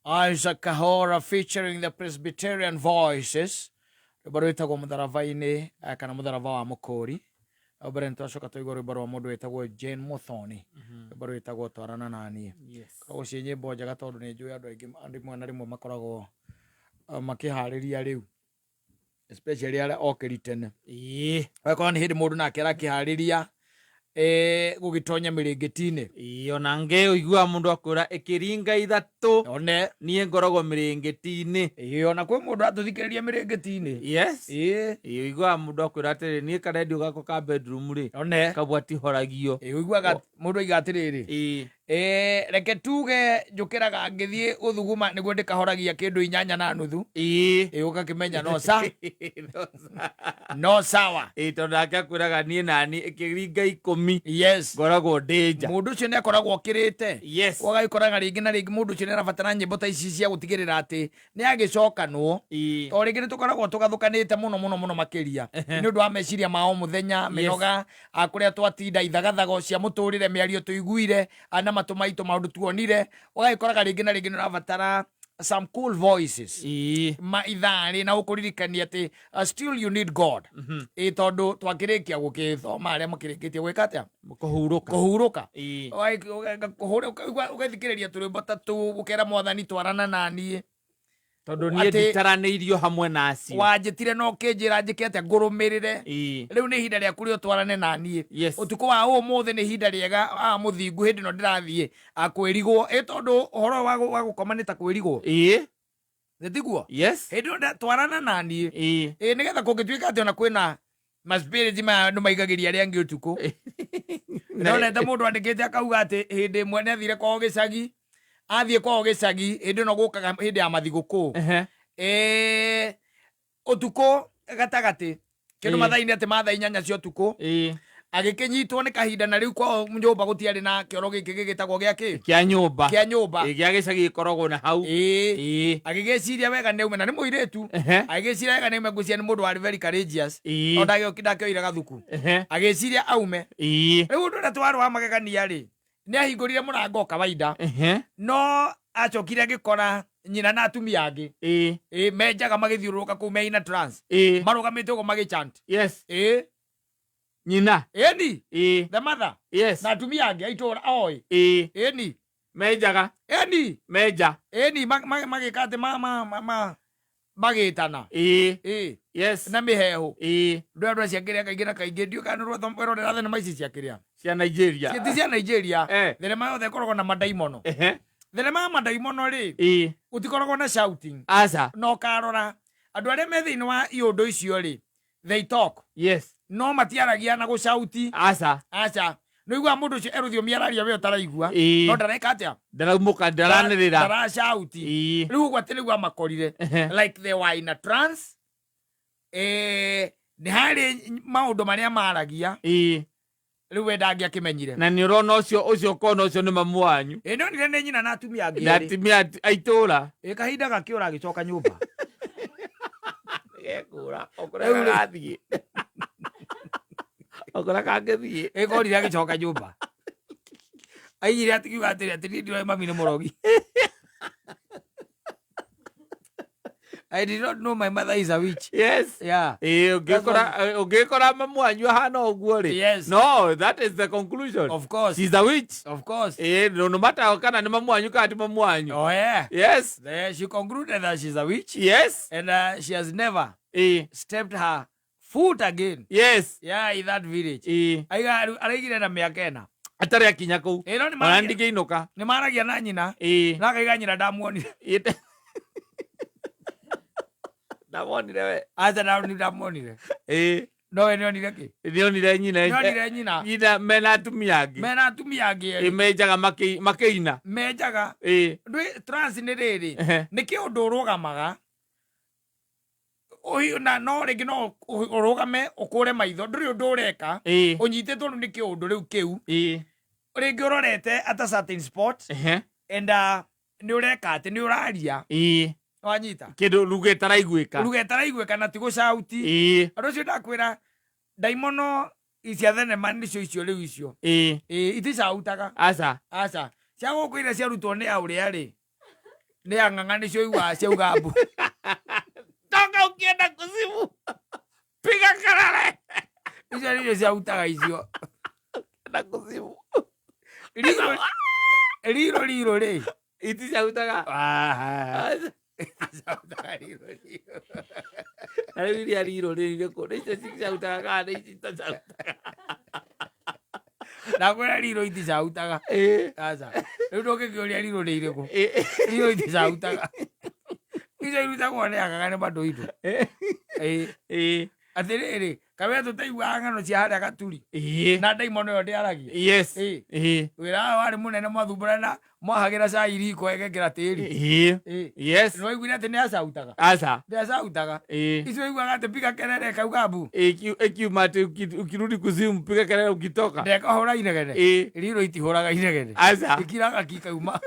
Isaac Kahora featuring the Presbyterian Voices. Rwimbo rwitagwo Mutharaba-ini kana Mutharaba wa Mukuri. Obere ntwacoka tuigwo rwimbo rwa mundu witagwo Jane Muthoni. Rwimbo rwitagwo Twarana nanie. Koragwo cie nyimbo njega tondu ni njui andu aingi rimwe na rimwe makoragwo makihariria riu, especially aria okiri tene. Wakorwo ni hindi mundu nake arakihariria gugitonya mirengeti-ini. Ona ngeigua mundu akwira ikiringa ithatu one nie ngoragwo mirengeti-ini. Ona kwi mundu atuthikiriria mirengeti-ini. Yes. Igua mundu akwira atiri nie karedio gako ka bedroom ri one kabwati horagio. Igua mundu aiga atiriri reke tuge njukiraga ngithie uthuguma niguo ndikahoragia kindu 8:30 ukakimenya no sa no sawa tondu nake akwiraga nie nani ikiringa 10. Yes, ngoragwo ndinja mundu ucio ni akoragwo okirite. Yes, wagaikoraga ringi na ringi mundu ucio ni arabatara nyimbo ta ici cia gutigirira ati ni agicokanwo to ringi ni tukoragwo tugathukanite muno makiria ni undu wa meciria mao muthenya minoga akuria twatinda ithagathago cia muturire miario tuiguire ana matumaitu maundu tuonire. Wagaikoraga ringi na ringi ni urabatara some cool voices ma ithari na ukuririkania ati still you need God. Tondu twakirikia gukithoma aria makirikitie gwika atia kuhuruka ugathikiriria turimbo tatu ukera Mwathani Twarana nanie tondu nie nditaraneirio hamwe nacio. Wanjitire no kinjira njike atia ngurumirire riu ni ihinda riaku rio twarane nanie. Utuku wa umuthi ni ihinda riega muthingu hindi no ndirathie akwirigwo tondu uhoro wa gukoma ni ta kwirigwo nitiguo. Hindi no twarana nanie nigetha kungituika ati ona kwina maspiriti ma no maigagiria ria ngi utuku nonete mundu andikite akauga ati hindi imwe ni athire kwao gicagi athie kwao gicagi hindi no gukaga hindi ya mathiguku utuku gatagati kindu mathaini ati mathaa 8 cia utuku agikinyitwo ni kahinda na riu kwao nyumba gutiari na kioro giki gigitagwo giaki kia nyumba gia gicagi gikoragwo na hau agigeciria wega neume na ni muiritu agigeciria wega neume ngucia ni mundu wari very courageous ndakioire gathuku agiciria aume riu undu na twaro wa magegania ri ni ahingurire murango kawaida no acokire agikora nyina na atumia angi menjaga magithiururuka kuu meina trans marugamite ugo magichant. Nyina eni the mother na atumia angi aitora oi eni menjaga menja magikate magitana na mihehu ndu ciakiria kaingi na kaingi ndio kanurwo thompero na thana maici ciakiria cia Nigeria cia Nigeria thenema yothe koragwo na madaimono thenema madaimono ri utikoragwo na shouting no karora andu aria me thiini wa iundu icio ri they talk no matiaragia na gucauti no igua mundu ucio eruthio araria we utaraigua no ndareka atia ndaraumuka ndaranirira ndaracauti riu gwate riu amakorire like they were in a trance ni hari maundu maria maragia riu we ndangiakimenyire na ni urona ucio kona ucio ni mamu wanyu no nire ni nyina na atumia angi na atumia aitura kahinda gakiura agicoka nyumba gekura okora gathie okora kangethie korire agicoka nyumba aigire atikiuga atiri ndio mami ni murogi. I did not know my mother is a witch. Ugekora mamu wanyu hana oguo ri. No, that is the conclusion. Of course. She's a witch. Of course. No matter kana ni mamu wanyu kati mamu wanyu. Oh yeah. Yes. She concluded that she's a witch. And she has never stepped her foot again. In that village. Araigire na miaka ena. Atari akinya kuu. Ona ndigeinuka. Ni maragia na nyina. Na akaiga nyina ndamuonire. Ndamuonire we. Ndamuonire. No we nionire ki? Nionire nyina. Nyina mena atumia angi. Menjaga makiina. Menjaga. Ndu trans ni riri. Ni kiundu urugamaga. Na no ringi no urugame ukure maitho nduri undu ureka unyitetwo ni kiundu riu kiu ringi urorete at a certain spot and ni ureka ati ni uraria wanyita kindu rugetaraiguika na ti gucauti andu cio ndakwira daimono icia thenema nicio icio riu icio iticautaga aca cia gukwira cia rutwo ni auria ri nä ang'ang'ani cio igua ciauga mbu toka ukienda kuzimu piga karare icio nä ciautaga icio na kuzimu riro rä iti ciautaga rĩu iria riro rĩrĩkũ nĩcio ciautaga kana nĩ ici itacautaga na kwä riro iticautaga aca rä u ndå ngä kä å ria riro nä irä kå riro iticautaga icio irutagwo nä ang'ang'ani bandå itå atä rä rä kamea tå taiguaga ng'ano cia harä a gaturi na ndaimono ä yo ndä aragia wä ra warä må nene mwathumbårana mwahagä ra cai riko egekä ra tä ri nä waiguire atä nä acautaga nä acautaga icio iguaga atä piga kerere kauga mbu ikiuma atä ukirudi kuzimu piga kelele ukitoka ndekahå ra inegene riro itihå raga inegene ikiraga kikauma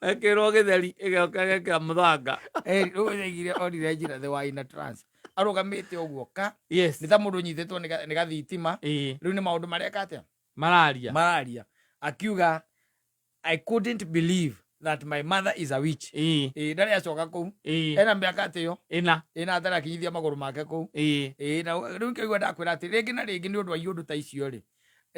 ekärwo gä theri ĩgĩoka gĩkĩra mũthanga rä u igire orire njira the waina trans arũgamä te å guo ka nä ta må ndå nyithä two nä gathitima rä u nä maå ndå mareka atä mararia akiuga I couldn't believe that my mother is a witch ndarä acoka kå u ena mä aka atä yo ena atarä akinyithia magå rå make kå u rä u kä igua ndakwä ra atä rä ngä na rä ngä nä å ndå wa iå ndå ta icio rä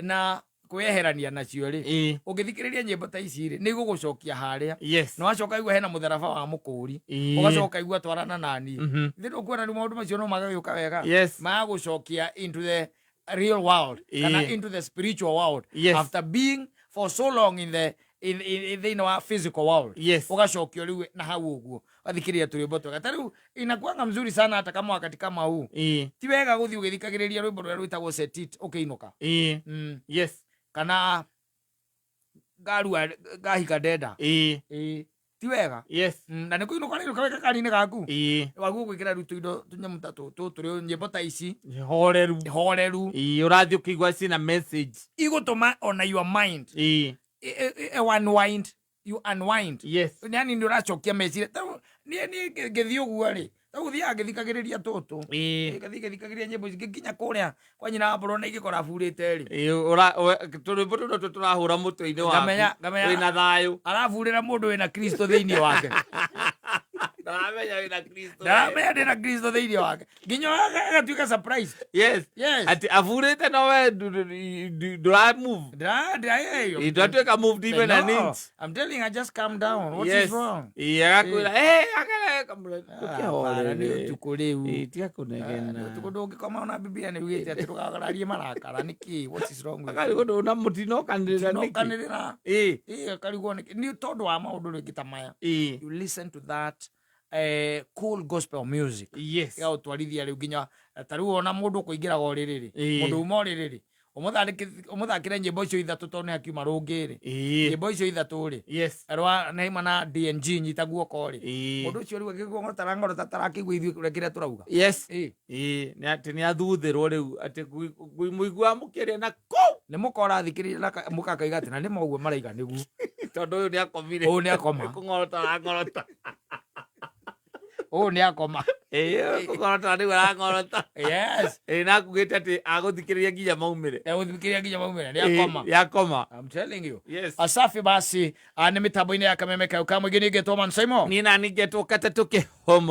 na kweherania nacio rĩ ũngĩthikĩrĩria nyĩmbo ta ici rĩ nĩ igũgũcokia harĩa na wacoka igua hena mũtharaba wa mũkũri ũgacoka igua twarana nani thĩ ũkuona rĩu maũndũ macio no magagĩũka wega magagũcokia into the real world kana into the spiritual world after being for so long in the thĩinĩ wa physical world ũgacokio rĩu na hau ũguo wathikĩrĩria tũrĩmbo twega ta rĩu inakuanga mzuri sana hata kama wakati kama huu ti wega gũthiĩ ũgĩthikagĩrĩria rwĩmbo rũrĩa rwĩtagwo set it ũkĩinũka kana garua gahika ndenda ti wega na nä kå inå kwarä kaweka kari-inä gaku waguo gwä kä ra rä u tå indo tå nyamå ta tå tå rä nyä mbo ta ici horeru å rathiä å kä igua cina message igå tå ma ona your mind unwind you unwind yani nä å racokia meciria niä ngä thiä å guo rä tau thiaga ngĩthikagĩrĩria tũtũ ngĩthikagĩrĩria nyĩmbo ici ngĩkinya kũrĩa kwa nyina wa Borona igĩkora burĩte rĩ tũrĩmbo tũtũ tũrahũra mũtwe-inĩ waku wĩna thayũ arabũrĩra mũndũ wĩna Kristo thĩinĩ wake ndaramenya wĩna Kristo ndaramenya ndĩna Kristo thĩinĩ wake nginya agatuĩka surprise atĩ aburĩte no we ndũramove ndatuĩka moved even an inch I'm telling you, I just calm down. What is wrong? Agakwĩra utuku rĩu tiga kũnegena utuku ndũngĩkoma ona Biblia nĩ ugĩte atĩ ndũkagararie marakara nĩkĩ what is wrong with you na mũtino kanĩrĩra akarigwo nĩ tondũ wa maũndũ rĩngĩ ta maya you listen to that cool gospel music ya ũtwarithia rĩu nginya ta rĩu ona mũndũ kũingĩraga ũrĩrĩ rĩ mũndũ uma ũrĩrĩ rĩ ũmũthakĩre nyĩmbo icio ithatũ tondũ nĩ hakiuma rũngĩ rĩ nyĩmbo icio ithatũ rĩ rwa naima na DNG nyita guoko rĩ mũndũ ũcio rĩu agĩkũng'ora ng'oro tarakĩigua ithuĩ kĩrĩa tũrauga nĩ atĩ nĩ athuthĩrwo rĩu atĩ mũigua mũkĩrĩa na kũu nĩ mũkora thikĩrĩria na mũkakaiga atĩ na nĩ moguo maraiga nĩguo tondũ ũyũ nĩ akomire ũyũ nĩ akoma kũng'orota ũyũ nĩ akoma kũng'orota rĩu arang'orota nakugĩte atĩ agũthikĩrĩria nginya maumĩre nĩ akoma I'm telling you asafi basi nĩ mĩtambo-inĩ ya kameme kau kamwe ingĩ nĩ ngetwo Man Simon niĩ na nĩ ngetwo Kata tũkĩhomo